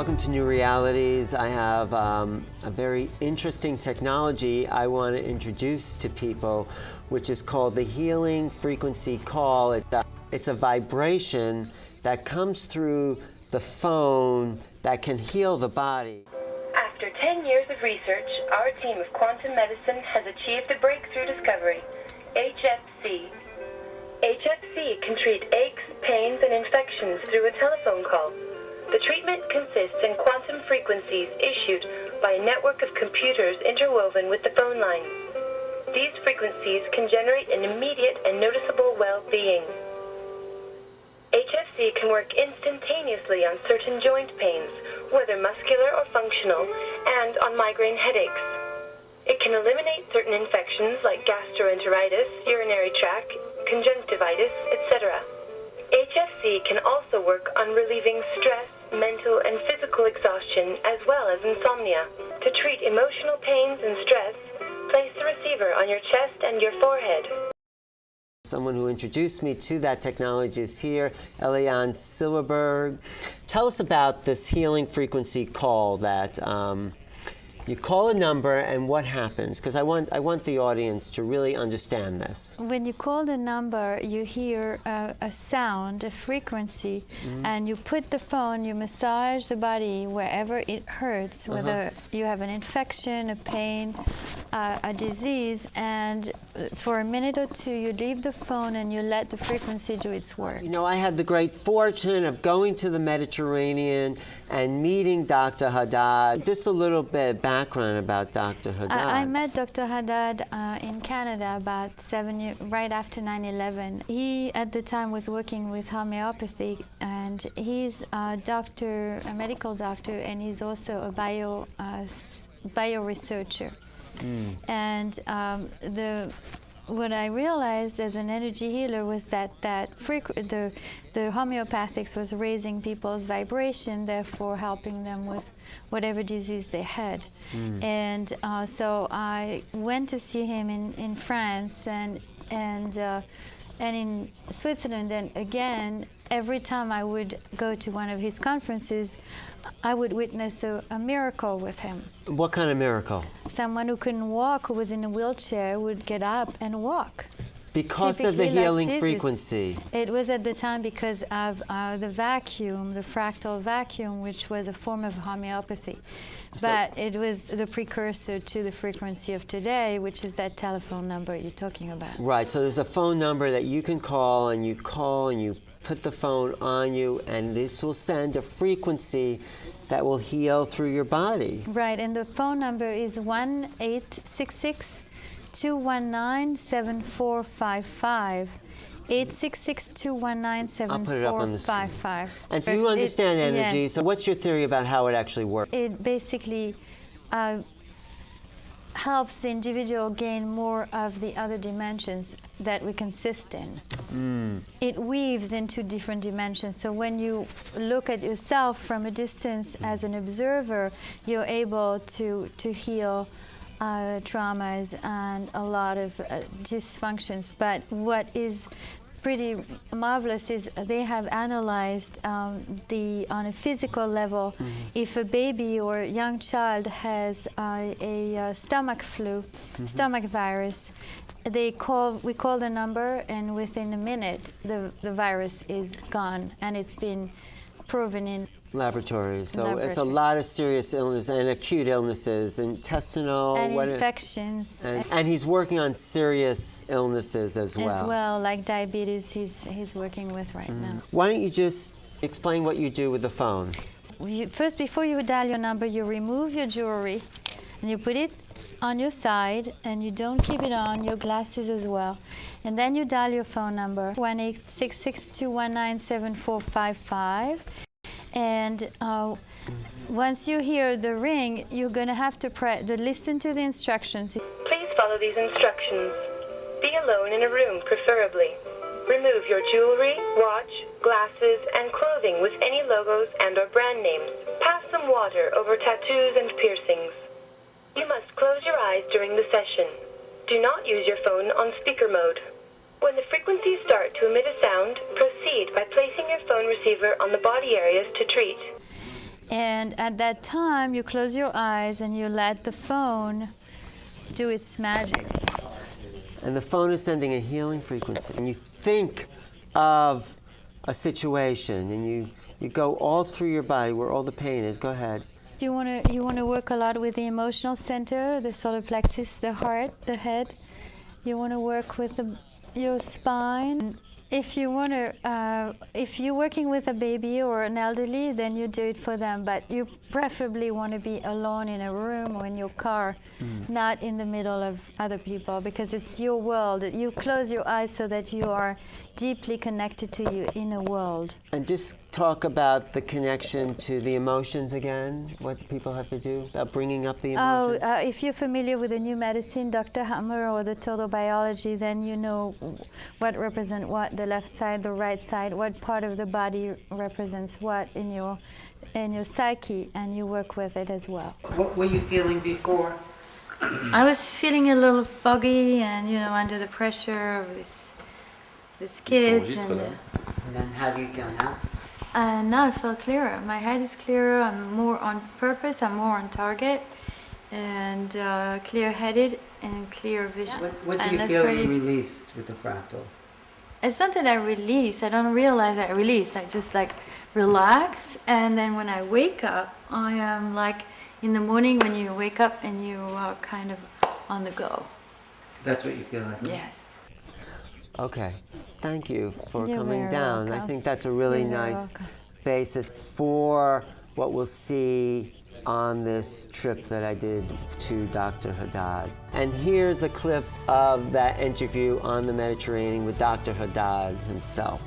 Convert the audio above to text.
Welcome to New Realities. I have a very interesting technology I want to introduce to people, which is called the Healing Frequency Call. It's a vibration that comes through the phone that can heal the body. After 10 years of research, our team of quantum medicine has achieved a breakthrough discovery, HFC. HFC can treat aches, pains, and infections through a telephone call. The treatment consists in quantum frequencies issued by a network of computers interwoven with the phone lines. These frequencies can generate an immediate and noticeable well-being. HFC can work instantaneously on certain joint pains, whether muscular or functional, and on migraine headaches. It can eliminate certain infections like gastroenteritis, urinary tract, conjunctivitis, etc. HFC can also work on relieving stress, mental and physical exhaustion, as well as insomnia. To treat emotional pains and stress, place the receiver on your chest and your forehead. Someone who introduced me to that technology is here, Eliane Silverberg. Tell us about this healing frequency call that you call a number and what happens, because I want the audience to really understand this. When you call the number, you hear a sound, a frequency, and you put the phone, you massage the body wherever it hurts, whether you have an infection, a pain, a disease, and for a minute or two you leave the phone and you let the frequency do its work. You know, I had the great fortune of going to the Mediterranean and meeting Dr. Haddad. Just a little bit of background about Dr. Haddad. I met Dr. Haddad in Canada about 7 years, right after 9/11. He, at the time, was working with homeopathy, and he's a doctor, a medical doctor, and he's also a bio researcher. And what I realized as an energy healer was that the homeopathics was raising people's vibration, therefore helping them with whatever disease they had. And so I went to see him in France and in Switzerland, and again, every time I would go to one of his conferences, I would witness a miracle with him. What kind of miracle? Someone who couldn't walk, who was in a wheelchair, would get up and walk. Because of the healing frequency. It was at the time because of the vacuum, the fractal vacuum, which was a form of homeopathy. But it was the precursor to the frequency of today, which is that telephone number you're talking about. Right, so there's a phone number that you can call and you put the phone on you, and this will send a frequency that will heal through your body. Right, and the phone number is 1-866-219-7455. 866-219-7455. And so you understand energy, so what's your theory about how it actually works? It basically helps the individual gain more of the other dimensions that we consist in. It weaves into different dimensions. So when you look at yourself from a distance as an observer, you're able to heal traumas and a lot of dysfunctions. But what is pretty marvelous is they have analyzed on a physical level, if a baby or a young child has a stomach flu, stomach virus, we call the number, and within a minute the virus is gone, and it's been proven in laboratories. So it's a lot of serious illness and acute illnesses, intestinal and infections. And he's working on serious illnesses as well. As well, like diabetes, he's working with right now. Why don't you just explain what you do with the phone? First, before you dial your number, you remove your jewelry and you put it on your side, and you don't keep it on, your glasses as well. And then you dial your phone number, 1-866-219-7455. And once you hear the ring, you're going to have to listen to the instructions. Please follow these instructions. Be alone in a room, preferably. Remove your jewelry, watch, glasses, and clothing with any logos and/or brand names. Pass some water over tattoos and piercings. You must close your eyes during the session. Do not use your phone on speaker mode. When the frequencies start to emit a sound, proceed by placing your phone receiver on the body areas to treat. And at that time, you close your eyes and you let the phone do its magic. And the phone is sending a healing frequency. And you think of a situation, and you go all through your body where all the pain is. Go ahead. Do you want to work a lot with the emotional center, the solar plexus, the heart, the head? You want to work with your spine. If you want to, if you're working with a baby or an elderly, then you do it for them. But you preferably want to be alone in a room or in your car, not in the middle of other people, because it's your world. You close your eyes so that you are deeply connected to your inner world. And just talk about the connection to the emotions again, what people have to do about bringing up the emotions. If you're familiar with the new medicine, Dr. Hammer, or the total biology, then you know what represents what, the left side, the right side, what part of the body represents what in your psyche, and you work with it as well. What were you feeling before? I was feeling a little foggy and, under the pressure of these kids. And then how do you feel now? And now I feel clearer. My head is clearer. I'm more on purpose. I'm more on target, and clear-headed and clear vision. What do you feel you released with the fractal? It's not that I release. I don't realize I release. I just relax, and then when I wake up, I am like in the morning when you wake up and you are kind of on the go. That's what you feel like? Yes. Okay. Thank you for You're coming very down. welcome. I think that's a really You're very nice welcome. basis for what we'll see on this trip that I did to Dr. Haddad. And here's a clip of that interview on the Mediterranean with Dr. Haddad himself.